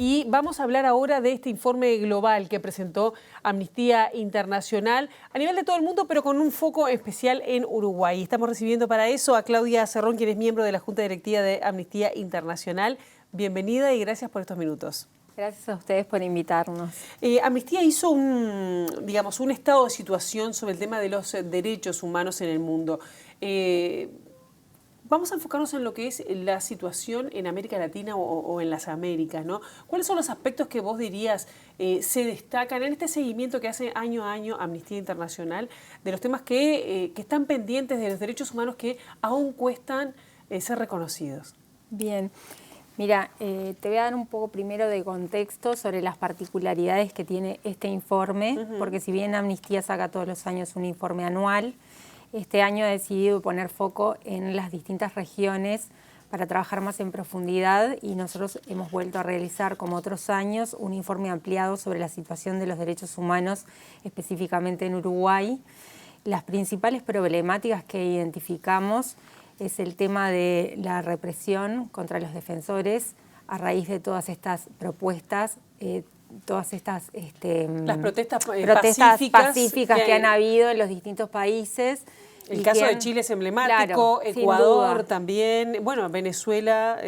Y vamos a hablar ahora de este informe global que presentó Amnistía Internacional a nivel de todo el mundo, pero con un foco especial en Uruguay. Estamos recibiendo para eso a Claudia Cerrón, quien es miembro de la Junta Directiva de Amnistía Internacional. Bienvenida y gracias por estos minutos. Gracias a ustedes por invitarnos. Amnistía hizo un estado de situación sobre el tema de los derechos humanos en el mundo. Vamos a enfocarnos en lo que es la situación en América Latina o en las Américas, ¿no? ¿Cuáles son los aspectos que vos dirías se destacan en este seguimiento que hace año a año Amnistía Internacional de los temas que están pendientes de los derechos humanos que aún cuestan ser reconocidos? Bien, mira, te voy a dar un poco primero de contexto sobre las particularidades que tiene este informe, porque si bien Amnistía saca todos los años un informe anual, este año ha decidido poner foco en las distintas regiones para trabajar más en profundidad y nosotros hemos vuelto a realizar, como otros años, un informe ampliado sobre la situación de los derechos humanos, específicamente en Uruguay. Las principales problemáticas que identificamos es el tema de la represión contra los defensores a raíz de todas estas propuestas, todas estas las protestas pacíficas que han habido en los distintos países. El caso de Chile es emblemático, claro, Ecuador también, bueno, Venezuela,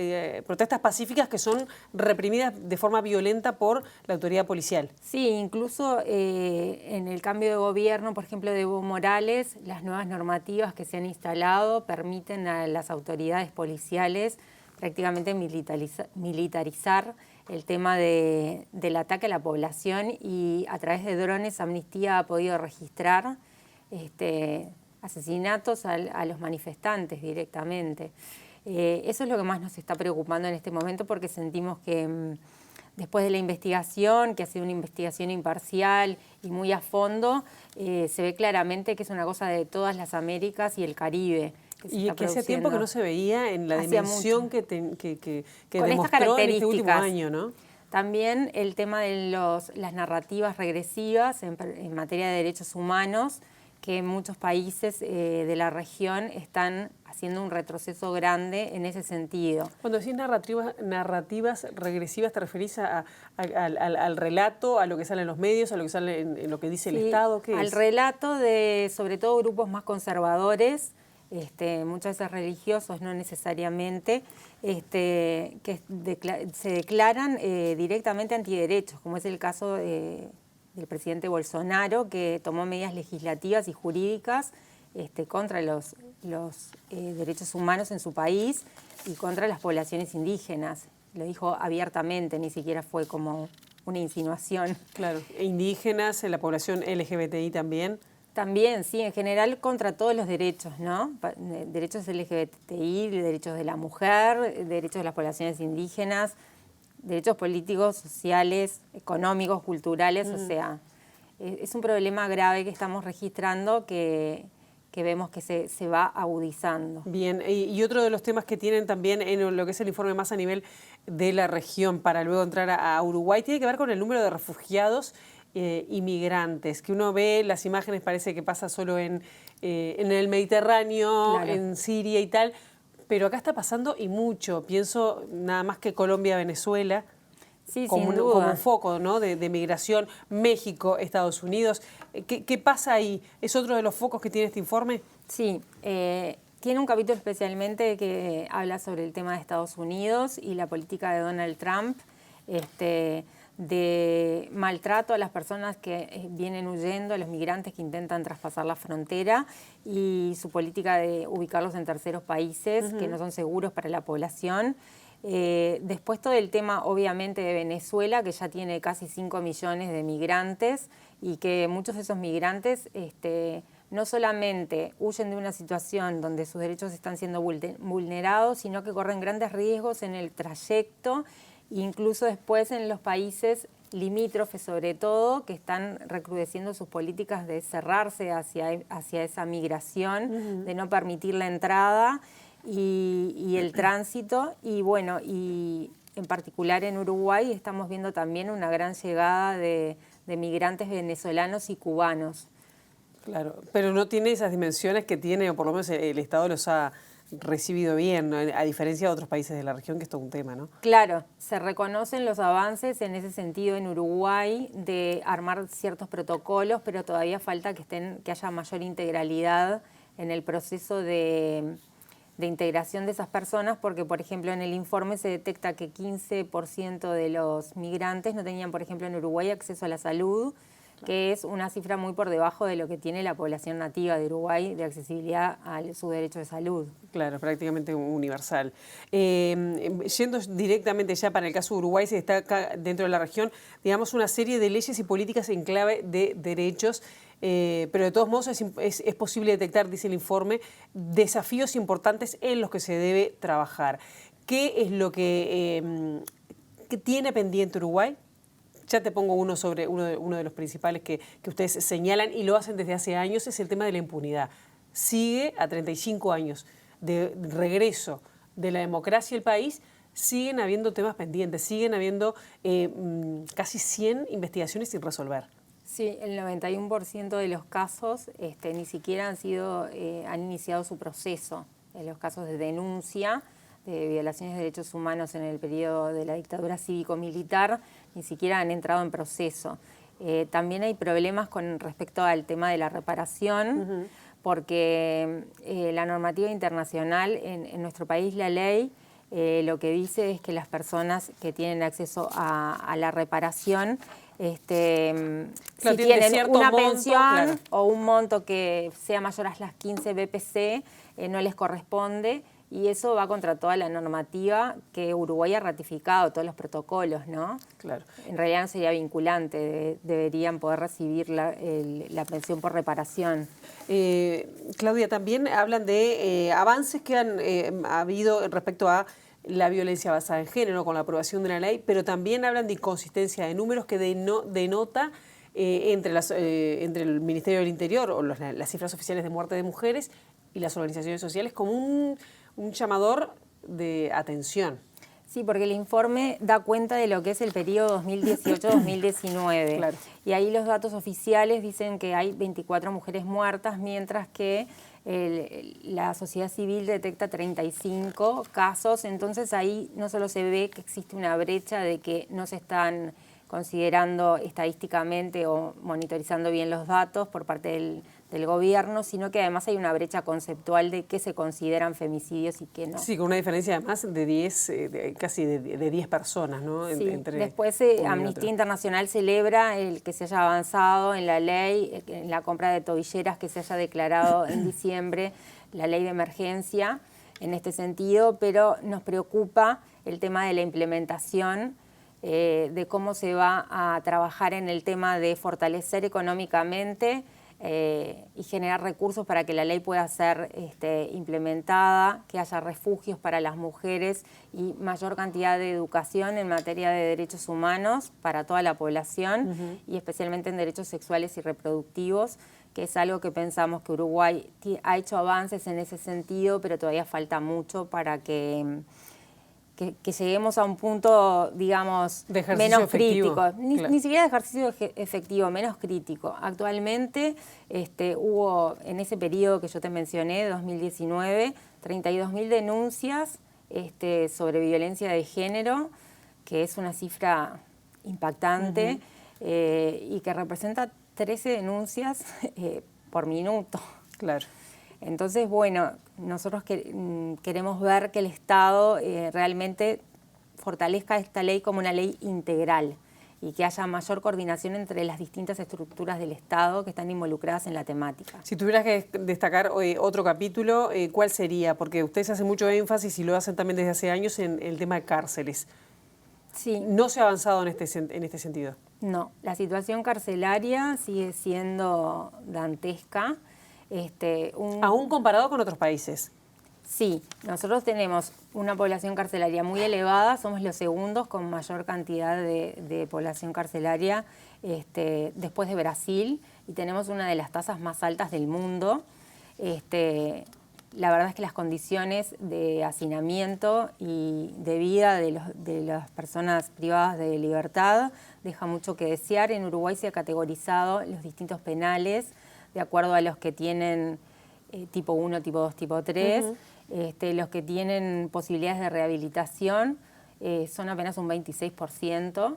protestas pacíficas que son reprimidas de forma violenta por la autoridad policial. Sí, incluso en el cambio de gobierno, por ejemplo, de Evo Morales, las nuevas normativas que se han instalado permiten a las autoridades policiales prácticamente militarizar el tema del ataque a la población y a través de drones Amnistía ha podido registrar asesinatos a los manifestantes directamente. Eso es lo que más nos está preocupando en este momento porque sentimos que después de la investigación, que ha sido una investigación imparcial y muy a fondo, se ve claramente que es una cosa de todas las Américas y el Caribe. Y que hacía tiempo que no se veía en la dimensión que demostró en este último año, ¿no? También el tema de las narrativas regresivas en materia de derechos humanos, que muchos países de la región están haciendo un retroceso grande en ese sentido. Cuando decís narrativas regresivas, ¿te referís al relato, a lo que sale en los medios, a lo que sale en lo que dice el Estado? ¿Qué al es? Relato de, sobre todo, grupos más conservadores, muchas veces religiosos, no necesariamente, que se declaran directamente antiderechos, como es el caso del presidente Bolsonaro, que tomó medidas legislativas y jurídicas contra los derechos humanos en su país y contra las poblaciones indígenas. Lo dijo abiertamente, ni siquiera fue como una insinuación. Claro, indígenas, la población LGBTI también. También, sí, en general contra todos los derechos, ¿no? Derechos LGBTI, derechos de la mujer, derechos de las poblaciones indígenas, derechos políticos, sociales, económicos, culturales, o sea, es un problema grave que estamos registrando que vemos que se va agudizando. Bien, y otro de los temas que tienen también en lo que es el informe más a nivel de la región para luego entrar a Uruguay tiene que ver con el número de refugiados inmigrantes, que uno ve las imágenes, parece que pasa solo en el Mediterráneo, claro, en Siria y tal, pero acá está pasando y mucho. Pienso nada más que Colombia, Venezuela, sí, como un foco, ¿no? de migración, México, Estados Unidos. ¿Qué pasa ahí? ¿Es otro de los focos que tiene este informe? Sí, tiene un capítulo especialmente que habla sobre el tema de Estados Unidos y la política de Donald Trump, de maltrato a las personas que vienen huyendo, a los migrantes que intentan traspasar la frontera y su política de ubicarlos en terceros países que no son seguros para la población. Después todo el tema obviamente de Venezuela, que ya tiene casi 5 millones de migrantes y que muchos de esos migrantes no solamente huyen de una situación donde sus derechos están siendo vulnerados, sino que corren grandes riesgos en el trayecto, incluso después en los países limítrofes sobre todo, que están recrudeciendo sus políticas de cerrarse hacia esa migración, de no permitir la entrada y el tránsito. Y bueno, y en particular en Uruguay estamos viendo también una gran llegada de migrantes venezolanos y cubanos. Claro, pero no tiene esas dimensiones que tiene, o por lo menos el Estado los ha recibido bien, ¿no? A diferencia de otros países de la región, que es todo un tema, ¿no? Claro, se reconocen los avances en ese sentido en Uruguay de armar ciertos protocolos, pero todavía falta que haya mayor integralidad en el proceso de integración de esas personas, porque, por ejemplo, en el informe se detecta que 15% de los migrantes no tenían, por ejemplo, en Uruguay acceso a la salud, que es una cifra muy por debajo de lo que tiene la población nativa de Uruguay de accesibilidad a su derecho de salud. Claro, prácticamente universal. Yendo directamente ya para el caso de Uruguay, se destaca dentro de la región, digamos, una serie de leyes y políticas en clave de derechos, pero de todos modos es posible detectar, dice el informe, desafíos importantes en los que se debe trabajar. ¿Qué es lo que tiene pendiente Uruguay? Ya te pongo uno sobre uno de los principales que ustedes señalan y lo hacen desde hace años, es el tema de la impunidad. Sigue a 35 años de regreso de la democracia al país, siguen habiendo temas pendientes, siguen habiendo casi 100 investigaciones sin resolver. Sí, el 91% de los casos ni siquiera han iniciado su proceso. En los casos de denuncia de violaciones de derechos humanos en el periodo de la dictadura cívico-militar, ni siquiera han entrado en proceso. También hay problemas con respecto al tema de la reparación, porque la normativa internacional en nuestro país, la ley, lo que dice es que las personas que tienen acceso a la reparación, si tienen una pensión o un monto que sea mayor a las 15 BPC, no les corresponde, y eso va contra toda la normativa que Uruguay ha ratificado, todos los protocolos, ¿no? Claro. En realidad no sería vinculante, deberían poder recibir la pensión por reparación. Claudia, también hablan de avances que han habido respecto a la violencia basada en género con la aprobación de la ley, pero también hablan de inconsistencia de números que denota entre el Ministerio del Interior o las cifras oficiales de muerte de mujeres y las organizaciones sociales como un llamador de atención. Sí, porque el informe da cuenta de lo que es el periodo 2018-2019. Claro. Y ahí los datos oficiales dicen que hay 24 mujeres muertas, mientras que la sociedad civil detecta 35 casos. Entonces ahí no solo se ve que existe una brecha de que no se están considerando estadísticamente o monitorizando bien los datos por parte del gobierno, sino que además hay una brecha conceptual de qué se consideran femicidios y qué no. Sí, con una diferencia además de 10, casi de 10 personas, ¿no? Sí. Entre Después Amnistía Internacional celebra el que se haya avanzado en la ley, en la compra de tobilleras, que se haya declarado en diciembre la ley de emergencia en este sentido, pero nos preocupa el tema de la implementación, de cómo se va a trabajar en el tema de fortalecer económicamente y generar recursos para que la ley pueda ser implementada, que haya refugios para las mujeres y mayor cantidad de educación en materia de derechos humanos para toda la población y especialmente en derechos sexuales y reproductivos, que es algo que pensamos que Uruguay ha hecho avances en ese sentido, pero todavía falta mucho para que lleguemos a un punto, digamos, menos crítico. Ni siquiera de ejercicio efectivo, menos crítico. Actualmente hubo, en ese periodo que yo te mencioné, 2019, 32.000 denuncias sobre violencia de género, que es una cifra impactante y que representa 13 denuncias por minuto. Claro. Entonces, bueno, nosotros queremos ver que el Estado realmente fortalezca esta ley como una ley integral y que haya mayor coordinación entre las distintas estructuras del Estado que están involucradas en la temática. Si tuvieras que destacar otro capítulo, ¿cuál sería? Porque ustedes hacen mucho énfasis y lo hacen también desde hace años en el tema de cárceles. Sí. ¿No se ha avanzado en este sentido? No, la situación carcelaria sigue siendo dantesca. ¿Aún comparado con otros países? Sí, nosotros tenemos una población carcelaria muy elevada, somos los segundos con mayor cantidad de población carcelaria después de Brasil y tenemos una de las tasas más altas del mundo. La verdad es que las condiciones de hacinamiento y de vida de las personas privadas de libertad deja mucho que desear. En Uruguay se ha categorizado los distintos penales de acuerdo a los que tienen tipo 1, tipo 2, tipo 3. Los que tienen posibilidades de rehabilitación son apenas un 26%.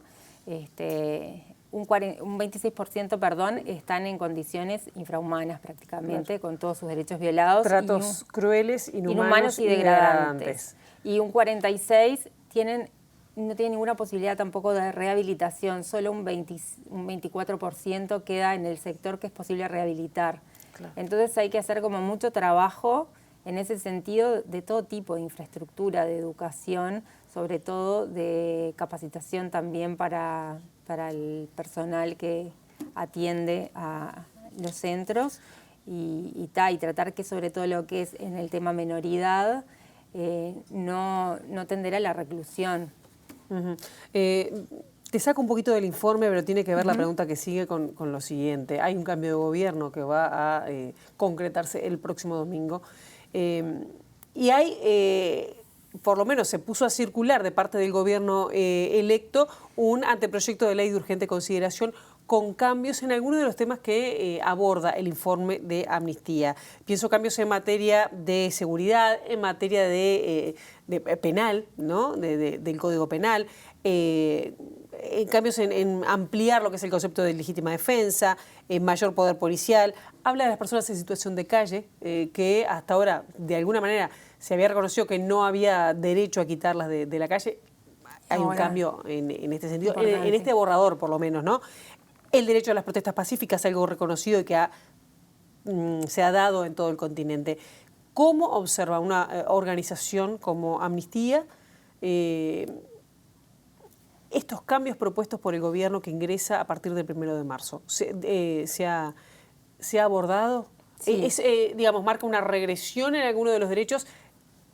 Un 26%, perdón, están en condiciones infrahumanas prácticamente, con todos sus derechos violados. Tratos crueles, inhumanos y degradantes. Y un 46% no tienen ninguna posibilidad tampoco de rehabilitación, solo un 24% queda en el sector que es posible rehabilitar. Claro. Entonces hay que hacer como mucho trabajo en ese sentido de todo tipo de infraestructura, de educación, sobre todo de capacitación también para el personal que atiende a los centros y tratar que sobre todo lo que es en el tema menoridad no tender a la reclusión. Te saco un poquito del informe, pero tiene que ver la pregunta que sigue con lo siguiente. Hay un cambio de gobierno que va a concretarse el próximo domingo y hay... por lo menos se puso a circular de parte del gobierno electo un anteproyecto de ley de urgente consideración con cambios en algunos de los temas que aborda el informe de Amnistía. Pienso cambios en materia de seguridad, en materia de penal, ¿no? Del Código Penal, cambios en ampliar lo que es el concepto de legítima defensa, mayor poder policial. Habla de las personas en situación de calle, que hasta ahora, de alguna manera, se había reconocido que no había derecho a quitarlas de la calle. Hay un cambio en este sentido, en este borrador por lo menos, ¿no? El derecho a las protestas pacíficas, algo reconocido y que se ha dado en todo el continente. ¿Cómo observa una organización como Amnistía estos cambios propuestos por el gobierno que ingresa a partir del 1 de marzo? ¿Se ha abordado? Sí. Digamos, marca una regresión en algunos de los derechos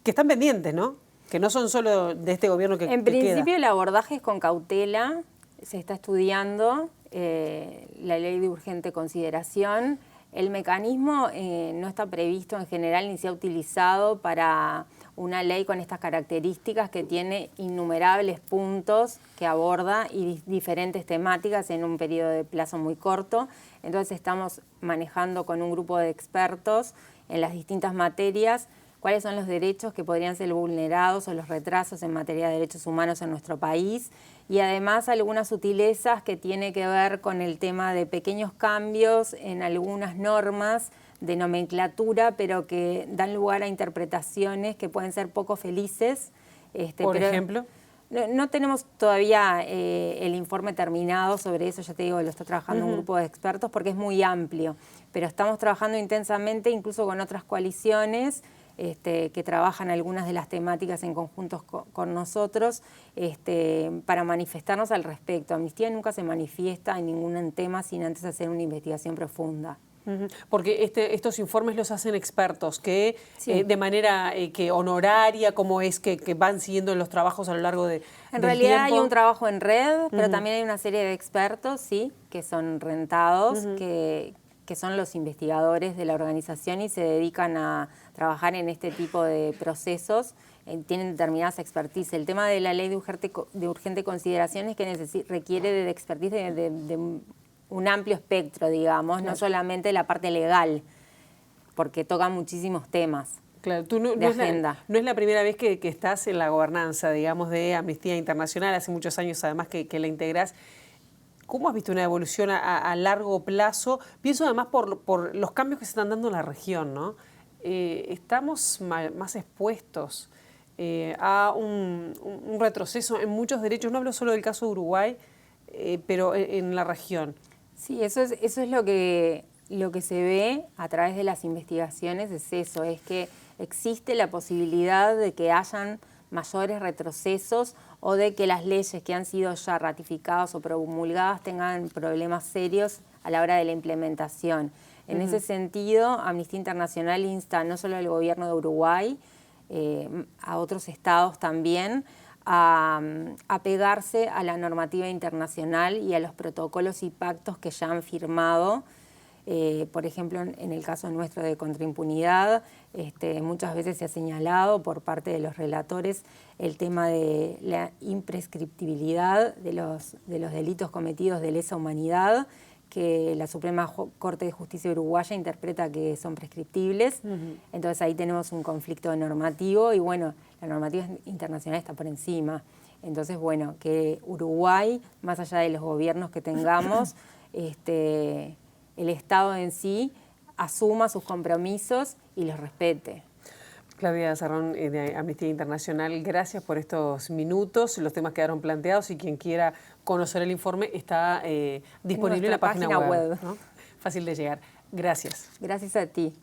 que están pendientes, ¿no? Que no son solo de este gobierno que En principio el abordaje es con cautela, se está estudiando la ley de urgente consideración. El mecanismo no está previsto en general ni se ha utilizado para una ley con estas características que tiene innumerables puntos que aborda y diferentes temáticas en un periodo de plazo muy corto. Entonces estamos manejando con un grupo de expertos en las distintas materias cuáles son los derechos que podrían ser vulnerados o los retrasos en materia de derechos humanos en nuestro país y además algunas sutilezas que tienen que ver con el tema de pequeños cambios en algunas normas de nomenclatura, pero que dan lugar a interpretaciones que pueden ser poco felices. ¿Por ejemplo? No tenemos todavía el informe terminado sobre eso, ya te digo, lo está trabajando un grupo de expertos porque es muy amplio, pero estamos trabajando intensamente incluso con otras coaliciones que trabajan algunas de las temáticas en conjuntos con nosotros para manifestarnos al respecto. Amnistía nunca se manifiesta en ningún tema sin antes hacer una investigación profunda. Porque estos informes los hacen expertos que de manera que honoraria, ¿cómo es que van siguiendo los trabajos a lo largo del tiempo? En realidad hay un trabajo en red, pero también hay una serie de expertos, sí, que son rentados, que son los investigadores de la organización y se dedican a trabajar en este tipo de procesos, tienen determinadas expertise. El tema de la ley de urgente consideración es que requiere de expertise de un amplio espectro, digamos, claro. No solamente la parte legal, porque toca muchísimos temas. Claro, tú no es la primera vez que estás en la gobernanza, digamos, de Amnistía Internacional, hace muchos años además que la integrás. ¿Cómo has visto una evolución a largo plazo? Pienso además por los cambios que se están dando en la región, ¿no? Estamos más expuestos a un retroceso en muchos derechos, no hablo solo del caso de Uruguay, pero en la región. Sí, eso es lo que se ve a través de las investigaciones, es que existe la posibilidad de que hayan mayores retrocesos o de que las leyes que han sido ya ratificadas o promulgadas tengan problemas serios a la hora de la implementación. En ese sentido, Amnistía Internacional insta no solo al gobierno de Uruguay, a otros estados también, a apegarse a la normativa internacional y a los protocolos y pactos que ya han firmado. Por ejemplo, en el caso nuestro de contraimpunidad, muchas veces se ha señalado por parte de los relatores el tema de la imprescriptibilidad de los delitos cometidos de lesa humanidad, que la Suprema Corte de Justicia uruguaya interpreta que son prescriptibles. Entonces ahí tenemos un conflicto normativo y bueno, la normativa internacional está por encima. Entonces, bueno, que Uruguay, más allá de los gobiernos que tengamos, el Estado en sí asuma sus compromisos y los respete. Claudia Zarrón, de Amnistía Internacional, gracias por estos minutos. Los temas quedaron planteados y quien quiera conocer el informe está disponible en la página web. ¿No? Fácil de llegar. Gracias. Gracias a ti.